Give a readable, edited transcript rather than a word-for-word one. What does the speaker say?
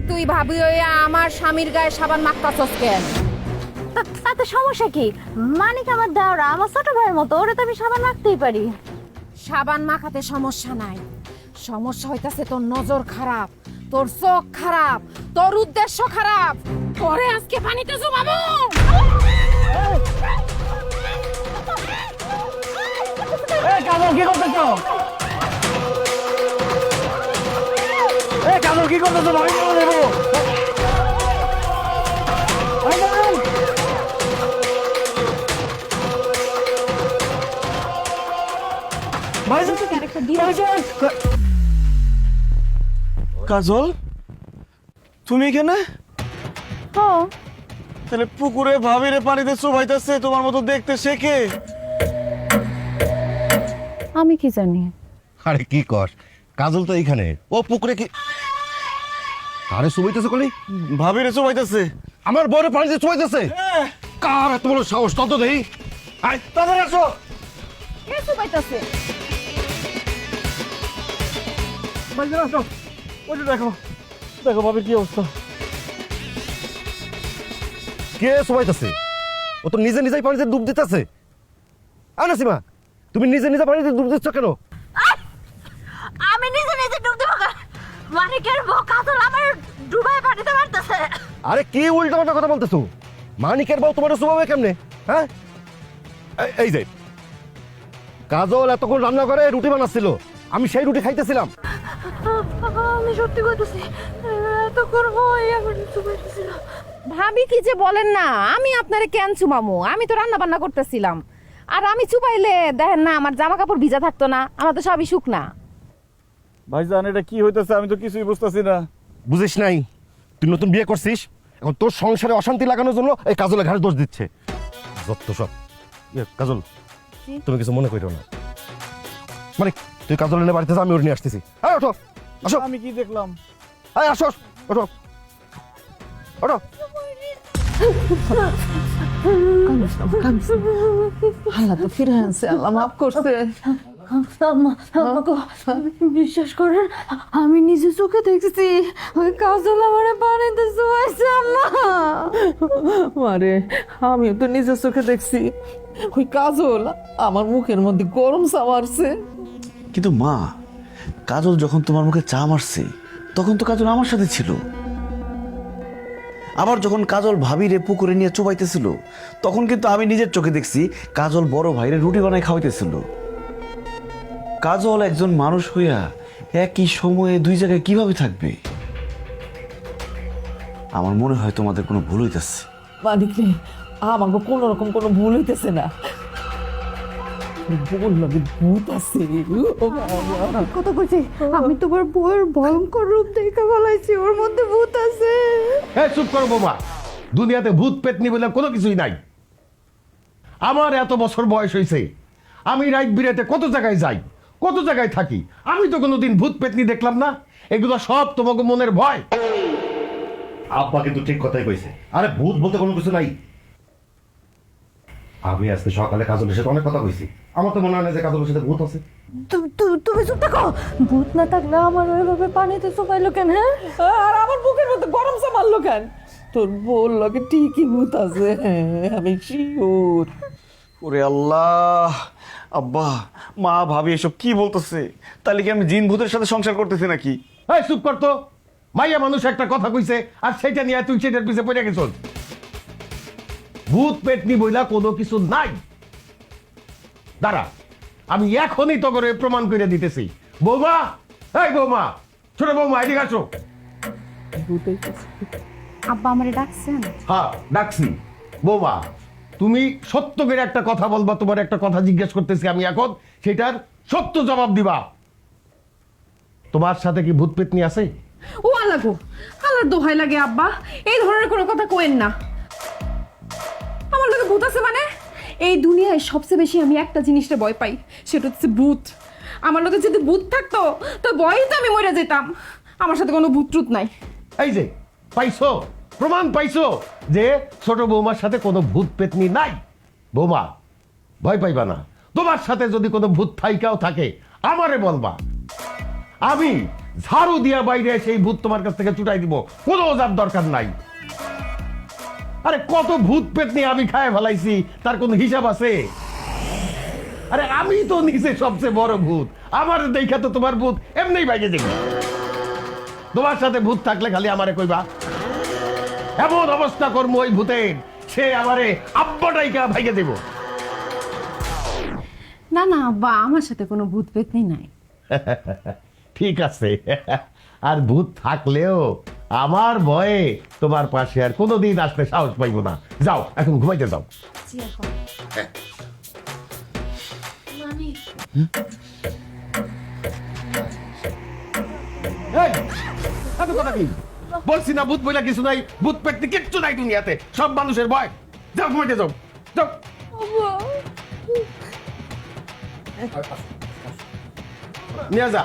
তুই ভাবি হইয়া আমার স্বামীর গায়ে সাবান মাখতাছস কেন? তাতে সমস্যা কি? মানিক আমার দেওরা, আমার ছোট ভাইয়ের মতো, ওরে তো আমি সাবান মাখতেই পারি। সাবান মাখাতে সমস্যা নাই, সমস্যা হইতাছে তোর নজর খারাপ, তোর চোখ খারাপ, তোর উদ্দেশ্য খারাপ। পরে আজকে পানিতে জমাবো। কাজল কি করতেছো? কাজল কি করতেছো? ভাবি বলে দেবো। কাজল, তুমি এখানে? তাহলে পুকুরে ভাবিরে পানিতে চুবাইতেছে তোমার মতো দেখতে শেখে? আমি কি জানি? আরে কি কর, কাজল তো এইখানে, ও পুকুরে কি আরে চুবাইতেছে কলি? ভাবিরে চুবাইতেছে। আমার বড় পানিতে চুবাইতেছে? কার এত বড় সাহস? তত দেই, আয় তাড়াতাড়ি আসো। কে চুবাইতাছে? বাইরে আসো, ওই যে দেখো, দেখো ভাবির কি অবস্থা। কে চুবাইতেছে? ও তো নিজে নিজেই পানিতে ডুব দিতেছে। আয় নাসিমা, তুমি নিজে নিজে পানিতে ডুব দিচ্ছ কেন? আমি নিজে নিজে ডুব দেবো কেন? মানিকের বউ কাজল আমার ডুবাই পানিতে মারতেছে। আরে কি উল্টা পাল্টা কথা বলতেছো? মানিকের বউ তোমার চুবাবে কেমনে? হ্যাঁ, এই যে কাজল এতক্ষণ রান্না করে রুটি বানাচ্ছিল, আমি সেই রুটি খাইতেছিলাম। আমি সত্যি কইতেছি, তখন হয় আমার চুবাইতেছিল। ভাবি কি যে বলেন না, আমি আপনারে কেন চুমামু? আমি তো রান্না বান্না করতেছিলাম। আর আমি চুপাইলে দেখেন না আমার জামা কাপড় ভিজা থাকতো না, আমার তো সবই শুকনা। ভাইজান এটা কি হইতেছে? আমি তো কিছুই বুঝতেছি না। বুঝিস নাই? তুই নতুন বিয়ে করছিস, এখন তোর সংসারে অশান্তি লাগানোর জন্য এই কাজলের ঘাড়ে দোষ দিচ্ছে। যত সব। কাজল, তুমি কিছু মনে করো না। মানে তুই কাজল এনে বাড়িতে যা, আমি ওর নিয়ে আসতেছি। হ্যাঁ, ওঠো, আসো। আমি কি দেখলাম? হ্যাঁ, আসো, ওঠো, ওঠো। আল্লাহ তো ফিরে আনছে, আল্লাহ মাফ করছে। বিশ্বাস করেন, আমি নিজে চোখে দেখছি ওই কাজল আমার পানিতে চুবাইছে। আম্মা, মারে, আমিও তো নিজের চোখে দেখছি ওই কাজল আমার মুখের মধ্যে গরম চা মারছে। কিন্তু মা, কাজল যখন তোমার মুখে চা মারছে তখন তো কাজল আমার সাথে ছিল। আবার যখন কাজল ভাবিরে পুকুরে নিয়ে চুবাইতেছিল তখন কিন্তু আমি নিজের চোখে দেখছি কাজল বড় ভাইরে রুটি বানাই খাওয়াইতেছিল। কাজল একজন মানুষ হইয়া একই সময়ে দুই জায়গায় কিভাবে থাকবে? আমার মনে হয় তোমাদের কোনো ভুল হইতেছে। মানিক রে, আমাকে কোন রকম কোনো ভুল হইতেছে না। ভুল লাগে, ভূত আছে। ও বাবা, কত কইছি আমি তোমার বউয়ের ভয়ঙ্কর রূপ দেখে ফেলাইছি, ওর মধ্যে ভূত আছে। এই চুপ করো বোমা, দুনিয়াতে ভূত পেতনি বলে কোনো কিছুই নাই। আমার এত বছর বয়স হয়েছে, আমি রাত বিরাতে কত জায়গায় যাই, কত জায়গায় থাকি, আমি তো কোনোদিন ভূত পেতনি দেখলাম না। এগুলো সব তোমাকে মনের ভয়। আব্বা কিন্তু ঠিক কথাই কইছে, আরে ভূত বলতে কোনো কিছু নাই। আমি আজকে সকালে কাজলের সাথে অনেক কথা কইছি, আমার তো মনে হয় না যে কাজলের সাথে ভূত আছে। তুমি চুপ থাকো। ভূত না থাকলে আমার ওইভাবে পানিতে চুবাইলো কেন? হ্যাঁ, আর আমার বুকের মধ্যে গরম চা মারলো কেন? তোর বল লাগে ঠিকই ভূত আছে, আমি শিওর। ওরে আল্লাহ, আব্বা মা ভাবি এসব কি বলতেছে? তাহলে কি আমি জিন ভূতের সাথে সংসার করতেছি নাকি? এই চুপ কর তো, মাইয়া মানুষ একটা কথা কইছে আর সেটা নিয়ে তুই সেটার পিছে পড়ে গেছ। ভূত পেতনি বইলা কোনো কিছু নাই। দাঁড়া, আমি এখনই তো করে প্রমাণ করে দিতেছি। বৌমা, এই বৌমা, ছোট বৌমা, এদিকে আসো। আব্বা আমারে ডাকছেন? হ্যাঁ, ডাকছি। বৌমা, তুমি সত্য করে একটা কথা বলবা, তোমার একটা কথা জিজ্ঞেস করতেছি আমি এখন, সেটার সত্য জবাব দিবা। তোমার সাথে কি ভূত পেতনি আছে? ও আল্লাহ গো, আল্লাহর দোহাই লাগে আব্বা, এই ধরনের কোনো কথা কোয়েন না। আমার লোকে ভূত আছে মানে? এই দুনিয়ায় সবচেয়ে বেশি আমি একটা জিনিসটা ভয় পাই, সেটা হচ্ছে ভূত। আমার লোকে যদি ভূত থাকতো তো ভয়ই তো আমি মরে যেতাম। আমার সাথে কোনো ভূত ট্রুত নাই। এই যে পাইছো, প্রমাণ পাইছো যে ছোট বৌমার সাথে কোনো ভূত পেতনি নাই। বৌমা, ভয় পাইবা না। তোমার সাথে যদি কোনো ভূত থাইকাও থাকে আমারে বলবা, আমি ঝাড়ু দিয়া বাইরে সেই ভূত তোমার কাছ থেকে চুটাই দিব, কোনো ওজার দরকার নাই। আরে কত ভূত পেতনি আমি খায় ফেলাইছি, তার কোনো হিসাব আছে? আরে আমি তো নিজে সবচেয়ে বড় ভূত, আমার দেখা তো তোমার ভূত এমনিই বাইরে যাবে। তোমার সাথে ভূত থাকলে খালি আমারে কইবা, এমন অবস্থা করবো ওই ভূতের, সে আমারে আব্বাটাইকা ভাইগে দেব। না না আব্বা, আমার সাথে কোনো ভূত পেতনি নাই। ঠিক আছে, আর ভূত থাকলেও আমার ভয়ে তোমার পাশে আর কোনোদিন আসতে সাহস পাইব না। যাও এখন ঘুমাইতে যাও। এই, এত কথা কি? বলছি না ভূত বইলা কিছু নাই, ভূত পেটনি কিচ্ছু নাই দুনিয়াতে, সব মানুষের ভয়। যাও ঘুমাইতে যাও, যাও। নিয়ে যা।